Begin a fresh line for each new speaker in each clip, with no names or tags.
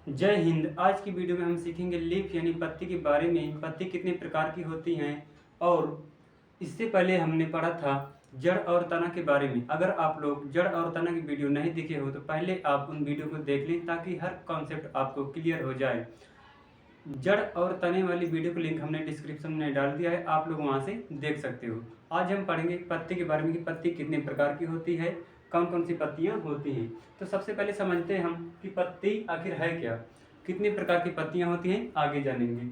जय हिंद। आज की वीडियो में हम सीखेंगे लीफ यानी पत्ती के बारे में। पत्ती कितने प्रकार की होती हैं और इससे पहले हमने पढ़ा था जड़ और तना के बारे में। अगर आप लोग जड़ और तना की वीडियो नहीं देखे हो तो पहले आप उन वीडियो को देख लें ताकि हर कॉन्सेप्ट आपको क्लियर हो जाए। जड़ और तने वाली वीडियो का लिंक हमने डिस्क्रिप्शन में डाल दिया है, आप लोग वहां से देख सकते हो। आज हम पढ़ेंगे पत्ती के बारे में कि पत्ती कितने प्रकार की होती है, कौन कौन सी पत्तियां होती हैं। तो सबसे पहले समझते हैं हम कि पत्ती आखिर है क्या, कितने प्रकार की पत्तियां होती हैं, आगे जानेंगे।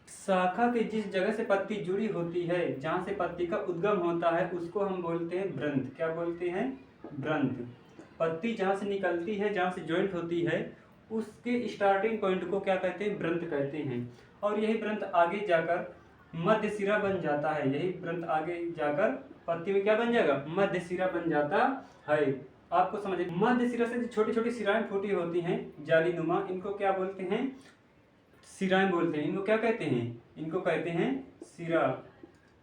शाखा के जिस जगह से पत्ती जुड़ी होती है, जहाँ से पत्ती का उद्गम होता है, उसको हम बोलते हैं ब्रंथ। क्या बोलते हैं? ब्रंथ। पत्ती जहाँ से निकलती है, जहाँ से ज्वाइंट होती है, उसके स्टार्टिंग पॉइंट को क्या कहते हैं? ब्रंथ कहते हैं। और यही ब्रंथ आगे जाकर मध्य सिरा बन जाता है। यही ब्रंथ आगे जाकर पत्ती में क्या बन जाएगा? मध्य सिरा बन जाता है। आपको समझिए, मध्य सिरा से जो छोटी छोटी सिराएं फूटी होती हैं जाली नुमा, इनको क्या बोलते हैं? सिराएं बोलते हैं। इनको क्या कहते हैं? इनको कहते हैं सिरा।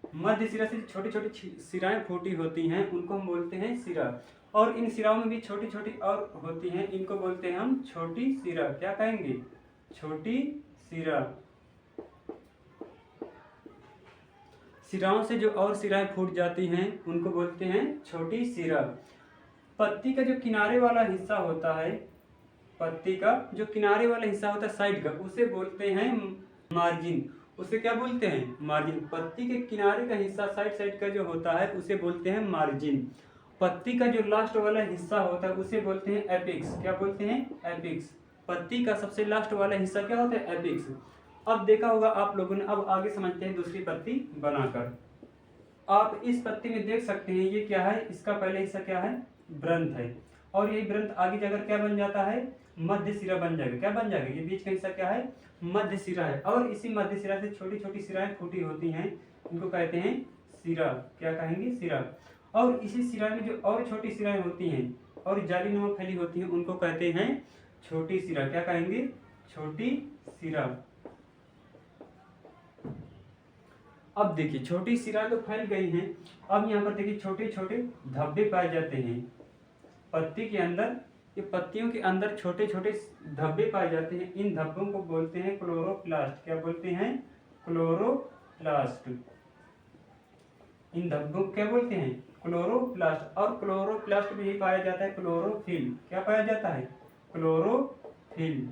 मध्य सिरा से छोटी छोटी सिराएं फूटी होती हैं, उनको हम बोलते हैं सिरा। और इन सिराओं में भी छोटी छोटी और होती हैं, इनको बोलते हैं हम छोटी सिरा। क्या कहेंगे? छोटी सिरा। सिराओं से जो और सिराएं फूट जाती हैं उनको बोलते हैं छोटी सिरा। पत्ती का जो किनारे वाला हिस्सा होता है, पत्ती का जो किनारे वाला हिस्सा होता है साइड का, उसे बोलते हैं मार्जिन। उसे क्या बोलते हैं? मार्जिन। पत्ती के किनारे का हिस्सा साइड साइड का जो होता है उसे बोलते हैं मार्जिन। पत्ती का जो लास्ट वाला हिस्सा होता है उसे बोलते हैं एपिक्स। क्या बोलते हैं? एपिक्स। पत्ती का सबसे लास्ट वाला हिस्सा क्या होता है? एपिक्स। अब देखा होगा आप लोगों ने। अब आगे समझते हैं दूसरी पत्ती बनाकर। आप इस पत्ती में देख सकते हैं, ये क्या है? इसका पहले हिस्सा क्या है? ब्रंथ है। और यही ब्रंथ आगे जाकर क्या बन जाता है? मध्य सिरा बन जाएगा। क्या बन जाएगा? ये बीच का हिस्सा क्या है? मध्य सिरा है। और इसी मध्य सिरा से छोटी छोटी सिराएं फूटी होती हैं, इनको कहते हैं सिरा। क्या कहेंगे? सिरा। और इसी सिरा में जो और छोटी सिराएं होती हैं और जालीनुमा फैली होती हैं, उनको कहते हैं छोटी सिरा। क्या कहेंगे? छोटी सिरा। अब देखिए, छोटी सिरा तो फैल गई हैं। अब यहाँ पर देखिए छोटे छोटे धब्बे पाए जाते हैं पत्ती के अंदर। ये पत्तियों के अंदर छोटे छोटे धब्बे पाए जाते हैं। इन धब्बों को बोलते हैं क्लोरोप्लास्ट। क्या बोलते हैं? क्लोरोप्लास्ट। इन धब्बों को क्या बोलते हैं? क्लोरोप्लास्ट। और क्लोरोप्लास्ट में ही पाया जाता है क्लोरोफिल। क्या पाया जाता है? क्लोरोफिल।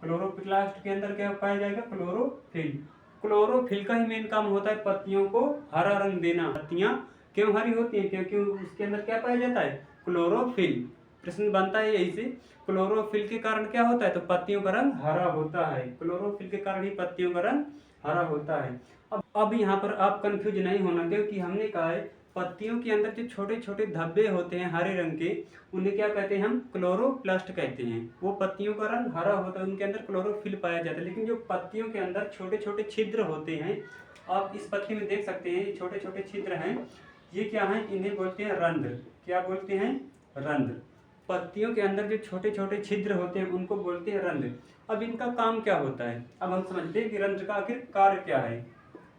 क्लोरोप्लास्ट के अंदर क्या पाया जाएगा? क्लोरोफिल। क्लोरोफिल का ही मेन काम होता है पत्तियों को हरा रंग देना। पत्तियां क्यों हरी होती हैं? क्योंकि उसके अंदर क्या पाया जाता है? क्लोरोफिल। प्रश्न बनता है यही से, क्लोरोफिल के कारण क्या होता है? तो पत्तियों का रंग हरा होता है। क्लोरोफिल के कारण ही पत्तियों का रंग हरा होता है। अब यहाँ पर आप कंफ्यूज नहीं होना, क्योंकि हमने कहा है पत्तियों के अंदर जो छोटे छोटे धब्बे होते हैं हरे रंग के, उन्हें क्या कहते हैं? हम क्लोरोप्लास्ट कहते हैं। वो पत्तियों का रंग हरा होता है, उनके अंदर क्लोरोफिल पाया जाता है। लेकिन जो पत्तियों के अंदर छोटे छोटे छिद्र होते हैं, आप इस पत्ती में देख सकते हैं छोटे छोटे छिद्र हैं, ये क्या है? इन्हें बोलते हैं रंध्र। क्या बोलते हैं? रंध्र। पत्तियों के अंदर जो छोटे छोटे छिद्र होते हैं उनको बोलते हैं रंध्र। अब इनका काम क्या होता है? अब हम समझते हैं कि रंध्र का आखिर कार्य क्या है,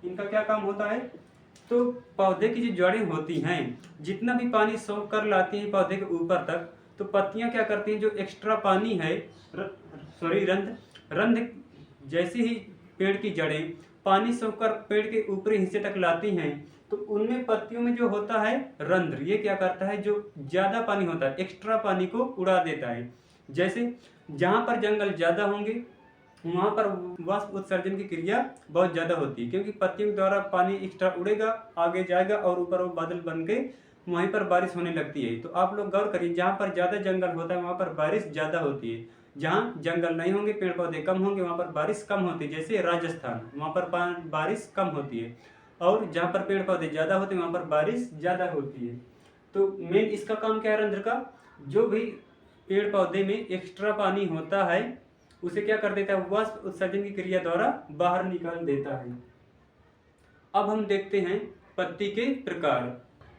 इनका क्या काम होता है। तो पौधे की जो जड़ें होती हैं, जितना भी पानी सोख कर लाती हैं पौधे के ऊपर तक, तो पत्तियां क्या करती हैं? जो एक्स्ट्रा पानी है, रंध्र रंध्र जैसे ही पेड़ की जड़ें पानी सोखकर पेड़ के ऊपरी हिस्से तक लाती हैं, तो उनमें पत्तियों में जो होता है रंध्र, ये क्या करता है? जो ज्यादा पानी होता है, एक्स्ट्रा पानी को उड़ा देता है। जैसे जहां पर जंगल ज्यादा होंगे वहां पर वाष्प उत्सर्जन की क्रिया बहुत ज्यादा होती है, क्योंकि पत्तियों के द्वारा पानी एक्स्ट्रा उड़ेगा, आगे जाएगा और ऊपर वो बादल बन के वहीं पर बारिश होने लगती है। तो आप लोग गौर करिए, जहाँ पर ज्यादा जंगल होता है वहां पर बारिश ज्यादा होती है। जहाँ जंगल नहीं होंगे, पेड़ पौधे कम होंगे, वहां पर बारिश कम होती है। जैसे राजस्थान, वहां पर बारिश कम होती है। और जहाँ पर पेड़ पौधे ज्यादा होते हैं वहां पर बारिश ज्यादा होती है। तो मेन इसका काम क्या है रंध्र का? जो भी पेड़ पौधे में एक्स्ट्रा पानी होता है उसे क्या कर देता है? वाष्प उत्सर्जन की क्रिया द्वारा बाहर निकाल देता है। अब हम देखते हैं पत्ती के प्रकार।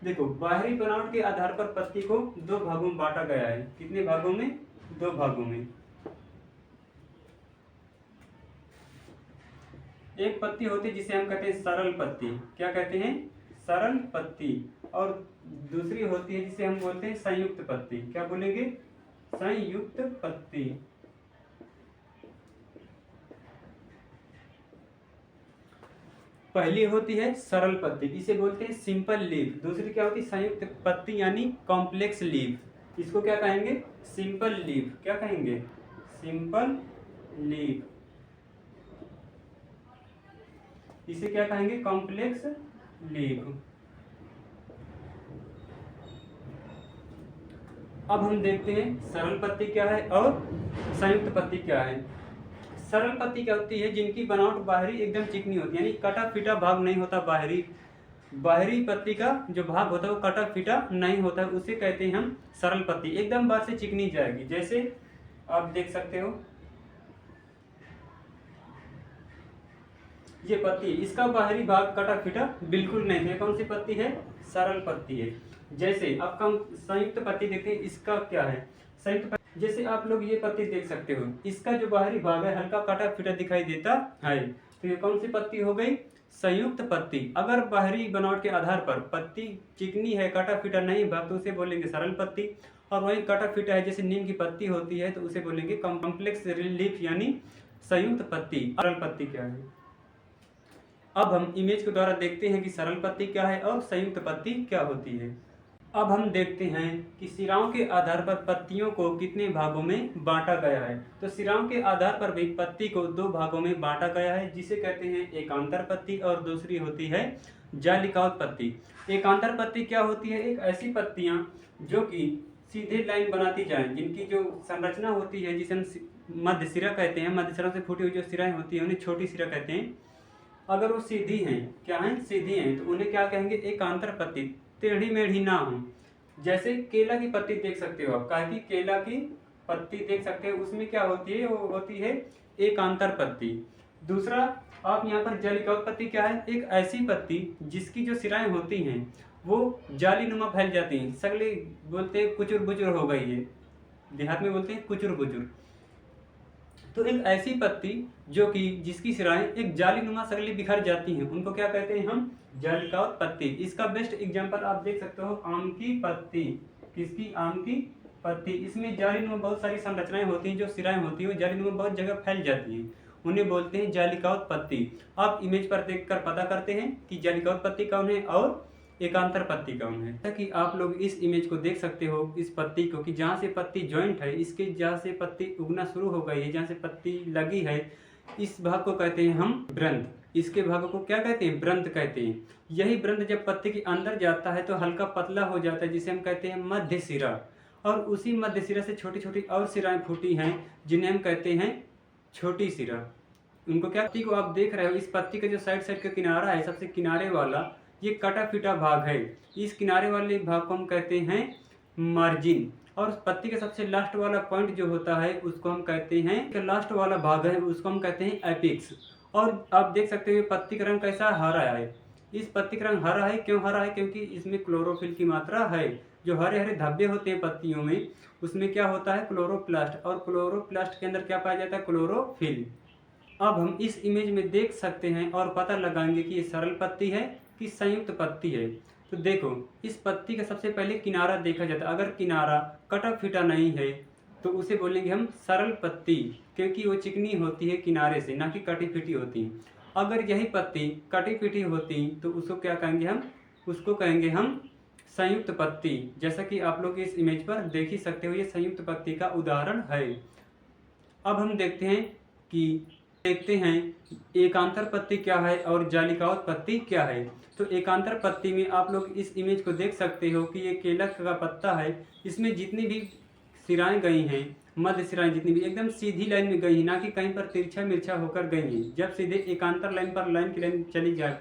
देखो, बाहरी बनावट के आधार पर पत्ती को दो भागों में बांटा गया है। कितने भागों में? दो भागों में। एक पत्ती होती है जिसे हम कहते हैं सरल पत्ती। क्या कहते हैं? सरल पत्ती। और दूसरी होती है जिसे हम बोलते हैं संयुक्त पत्ती। क्या बोलेंगे? संयुक्त पत्ती। पहली होती है सरल पत्ती, इसे बोलते हैं सिंपल लीफ। दूसरी क्या होती है संयुक्त पत्ती यानी कॉम्प्लेक्स लीफ, इसको क्या कहेंगे सिंपल लीफ। क्या कहेंगे सिंपल लीफ। इसे क्या कहेंगे कॉम्प्लेक्स लीफ। अब हम देखते हैं सरल पत्ती क्या है और संयुक्त पत्ती क्या है। सरल पत्ती क्या होती है जिनकी बनावट बाहरी एकदम चिकनी होती है, यानी कटा फिटा भाग नहीं होता। बाहरी पत्ती का जो भाग होता है वो कटा फिटा नहीं होता है, उसे कहते हैं हम सरल पत्ती। एकदम बाहर से चिकनी जाएगी। जैसे आप देख सकते हो ये पत्ती, इसका बाहरी भाग कटा फिटा बिल्कुल नहीं है। कौन सी पत्ती है सरल पत्ती है। जैसे अब हम संयुक्त पत्ती देखते हैं, इसका क्या है संयुक्त पत्ती। जैसे आप लोग ये पत्ती देख सकते हो, इसका जो बाहरी भाग है हल्का कटा फिटा दिखाई देता है, तो ये कौन सी पत्ती हो गई संयुक्त पत्ती। अगर बाहरी बनावट के आधार पर पत्ती चिकनी है कटा फिटा नहीं भाग तो उसे बोलेंगे सरल पत्ती, और वहीं कटा फिटा है जैसे नीम की पत्ती होती है तो उसे बोलेंगे कॉम्प्लेक्स लीफ यानी संयुक्त पत्ती। सरल पत्ती क्या है। अब हम इमेज के द्वारा देखते हैं कि सरल पत्ती क्या है और संयुक्त पत्ती क्या होती है। अब हम देखते हैं कि सिराओं के आधार पर पत्तियों को कितने भागों में बांटा गया है। तो सिराओं के आधार पर भी पत्ती को दो भागों में बांटा गया है, जिसे कहते हैं एकांतर पत्ती और दूसरी होती है जालिकाओं पत्ती। एकांतर पत्ती क्या होती है, एक ऐसी पत्तियां जो कि सीधे लाइन बनाती जाएं, जिनकी जो संरचना होती है जिसे हम मध्य सिरा कहते हैं, मध्य सिरा से फूटी हुई जो सिराएं होती हैं उन्हें छोटी सिरा कहते हैं। अगर वो सीधी हैं, क्या हैं सीधी हैं, तो उन्हें क्या कहेंगे एकांतर पत्ती। टेढ़ी मेढ़ी ना हो। जैसे केला की पत्ती देख सकते हो आप, कहा कि केला की पत्ती देख सकते हो, उसमें क्या होती है वो होती है एकांतर पत्ती। दूसरा आप यहाँ पर जालिकाओं पत्ती क्या है, एक ऐसी पत्ती जिसकी जो सिराएं होती हैं वो जालीनुमा फैल जाती हैं। सगले बोलते हैं कुचुर बुचुर हो गई है, देहात में बोलते हैं कुचुर बुचुर। तो एक ऐसी पत्ती जो कि जिसकी सिराएं एक जालीनुमा सगली बिखर जाती हैं, उनको क्या कहते हैं हम जालिकाओं पत्ती। इसका बेस्ट एग्जांपल आप देख सकते हो आम की पत्ती। किसकी आम की पत्ती। इसमें जालीनुमा बहुत सारी संरचनाएं होती हैं, जो सिराएं होती हैं वो जालीनुमा बहुत जगह फैल जाती हैं, उन्हें बोलते हैं जालिकाओं पत्ती। आप इमेज पर देखकर पता करते हैं कि जालिकाओं पत्ती कौन है और एकांतर पत्ती कौन है। जैसा कि आप लोग इस इमेज को देख सकते हो, इस पत्ती को कि जहाँ से पत्ती जॉइंट है, इसके जहाँ से पत्ती उगना शुरू हो गई है, जहाँ से पत्ती लगी है, इस भाग को कहते हैं हम ब्रंथ। इसके भागों को क्या कहते हैं ब्रंथ कहते हैं। यही ब्रंथ जब पत्ती के अंदर जाता है तो हल्का पतला हो जाता है, जिसे हम कहते हैं मध्य सिरा। और उसी मध्य सिरा से छोटी छोटी और सिराएं फूटी हैं, जिन्हें हम कहते हैं छोटी सिरा। उनको क्या पत्ती को आप देख रहे हो, इस पत्ती का जो साइड साइड का किनारा है, सबसे किनारे वाला ये कटा फिटा भाग है। इस किनारे वाले भाग को हम कहते हैं मार्जिन, और पत्ती का सबसे लास्ट वाला पॉइंट जो होता है उसको हम कहते हैं, जो लास्ट वाला भाग है उसको हम कहते हैं एपिक्स। और आप देख सकते हो पत्ती का रंग कैसा हरा है। इस पत्ती का रंग हरा है, क्यों हरा है, क्योंकि इसमें क्लोरोफिल की मात्रा है। जो हरे हरे धब्बे होते हैं पत्तियों में, उसमें क्या होता है क्लोरोप्लास्ट, और क्लोरोप्लास्ट के अंदर क्या पाया जाता है क्लोरोफिल। अब हम इस इमेज में देख सकते हैं और पता लगाएंगे कि ये सरल पत्ती है कि संयुक्त पत्ती है। तो देखो इस पत्ती का सबसे पहले किनारा देखा जाता है, अगर किनारा कटा फिटा नहीं है तो उसे बोलेंगे हम सरल पत्ती, क्योंकि वो चिकनी होती है किनारे से, ना कि कटी फिटी होती। अगर यही पत्ती कटी फिटी होती तो उसको क्या कहेंगे हम, उसको कहेंगे हम संयुक्त पत्ती। जैसा कि आप लोग इस इमेज पर देख ही सकते हो, ये संयुक्त पत्ती का उदाहरण है। अब हम देखते हैं एकांतर पत्ती क्या है और जालिकाओं पत्ती क्या है। तो एकांतर पत्ती में आप लोग इस इमेज को देख सकते हो कि ये केला का पत्ता है, इसमें जितनी भी सिराएं गई हैं, मध्य सिराएं जितनी भी एकदम सीधी लाइन में गई हैं, ना कि कहीं पर तिरछा मिर्छा होकर गई हैं। जब सीधे एकांतर लाइन पर लाइन की लाइन चली जाए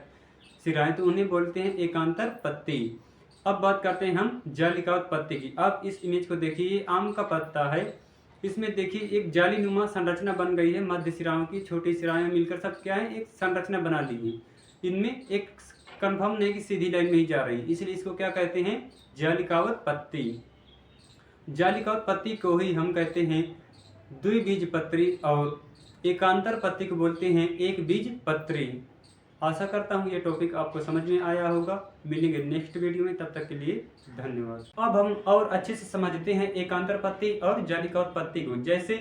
सिराएं तो उन्हें बोलते हैं एकांतर पत्ती। अब बात करते हैं हम जालिकाओं पत्ती की। आप इस इमेज को देखिए, ये आम का पत्ता है, इसमें देखिए एक जालीनुमा संरचना बन गई है। मध्य सिराओं की छोटी सिराएं मिलकर सब क्या है एक संरचना बना ली है। इनमें एक कंफर्म नहीं कि सीधी लाइन में ही जा रही, इसलिए इसको क्या कहते हैं जालिकाओं पत्ती। जालिकाओं पत्ती को ही हम कहते हैं द्विबीजपत्री, और एकांतर पत्ती को बोलते हैं एक बीजपत्री। आशा करता हूँ ये टॉपिक आपको समझ में आया होगा। मिलेंगे नेक्स्ट वीडियो में, तब तक के लिए धन्यवाद। अब हम और अच्छे से समझते हैं एकांतर पत्ती और जालिकाओं पत्ती को। जैसे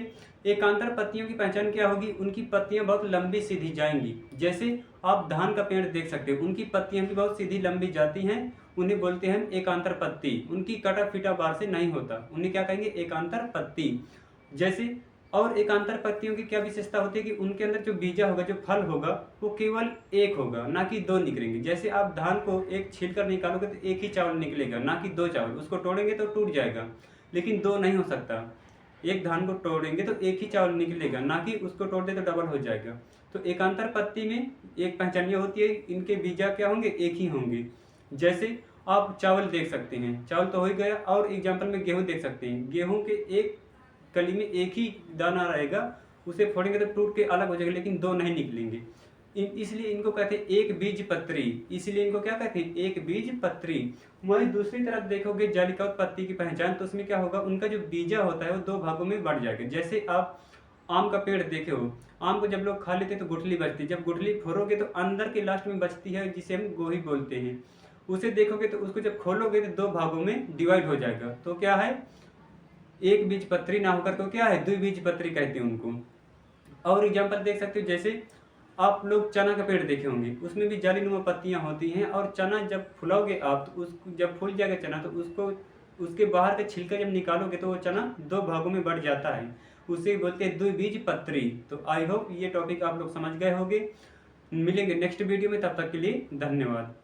एकांतर पत्तियों की पहचान क्या होगी? उनकी पत्तियां बहुत लंबी सीधी जाएंगी। जैसे आप धान का पेड़ देख सकते हो, उनकी पत्तियां भी बहुत सीधी लंबी जाती हैं, उन्हें बोलते हैं हम एकांतर पत्ती। उनकी कटा फीटा बार से नहीं होता, उन्हें क्या कहेंगे? एकांतर पत्ती। जैसे और एकांतर पत्तियों की क्या विशेषता होती है कि उनके अंदर जो बीजा होगा, जो फल होगा, वो केवल एक होगा, ना कि दो निकलेंगे। जैसे आप धान को एक छील कर निकालोगे तो एक ही चावल निकलेगा, ना कि दो चावल। उसको तोड़ेंगे तो टूट जाएगा, लेकिन दो नहीं हो सकता। एक धान को तोड़ेंगे तो एक ही चावल निकलेगा, ना कि उसको तोड़ दे तो डबल हो जाएगा। तो एकांतर पत्ती में एक पहचान होती है, इनके बीजा क्या होंगे? एक ही होंगे। जैसे आप चावल देख सकते हैं, चावल तो हो ही गया, और एग्जाम्पल में गेहूं देख सकते हैं। गेहूं के एक कली में एक ही दाना रहेगा, उसे फोड़ेंगे तो टूट के अलग हो जाएगा, लेकिन दो नहीं निकलेंगे। इसलिए इनको कहते हैं एक बीज पत्री। इसलिए इनको क्या कहते हैं? एक बीज पत्री। वहीं दूसरी तरफ देखोगे जालिका पत्ती की पहचान, तो उसमें क्या होगा? उनका जो बीजा होता है वो दो भागों में बढ़ जाएगा। जैसे आप आम का पेड़ देखे हो, आम को जब लोग खा लेते तो गुठली बचती है, जब गुठली फोड़ोगे तो अंदर के लास्ट में बचती है, जिसे हम गोही बोलते हैं। उसे देखोगे तो उसको जब खोलोगे तो दो भागों में डिवाइड हो जाएगा। तो क्या है? एक बीज पत्री ना होकर तो क्या है? द्विबीज पत्री कहते हैं उनको। और एग्जाम्पल देख सकते हो, जैसे आप लोग चना का पेड़ देखे होंगे, उसमें भी जालीनुमा पत्तियां होती हैं, और चना जब फुलाओगे आप तो उसको जब फूल जाएगा चना तो उसको उसके बाहर का छिलका जब निकालोगे तो वो चना दो भागों में बढ़ जाता है, उसे बोलते हैं द्विबीज पत्री। तो आई होप ये टॉपिक आप लोग समझ गए होंगे। मिलेंगे नेक्स्ट वीडियो में, तब तक के लिए धन्यवाद।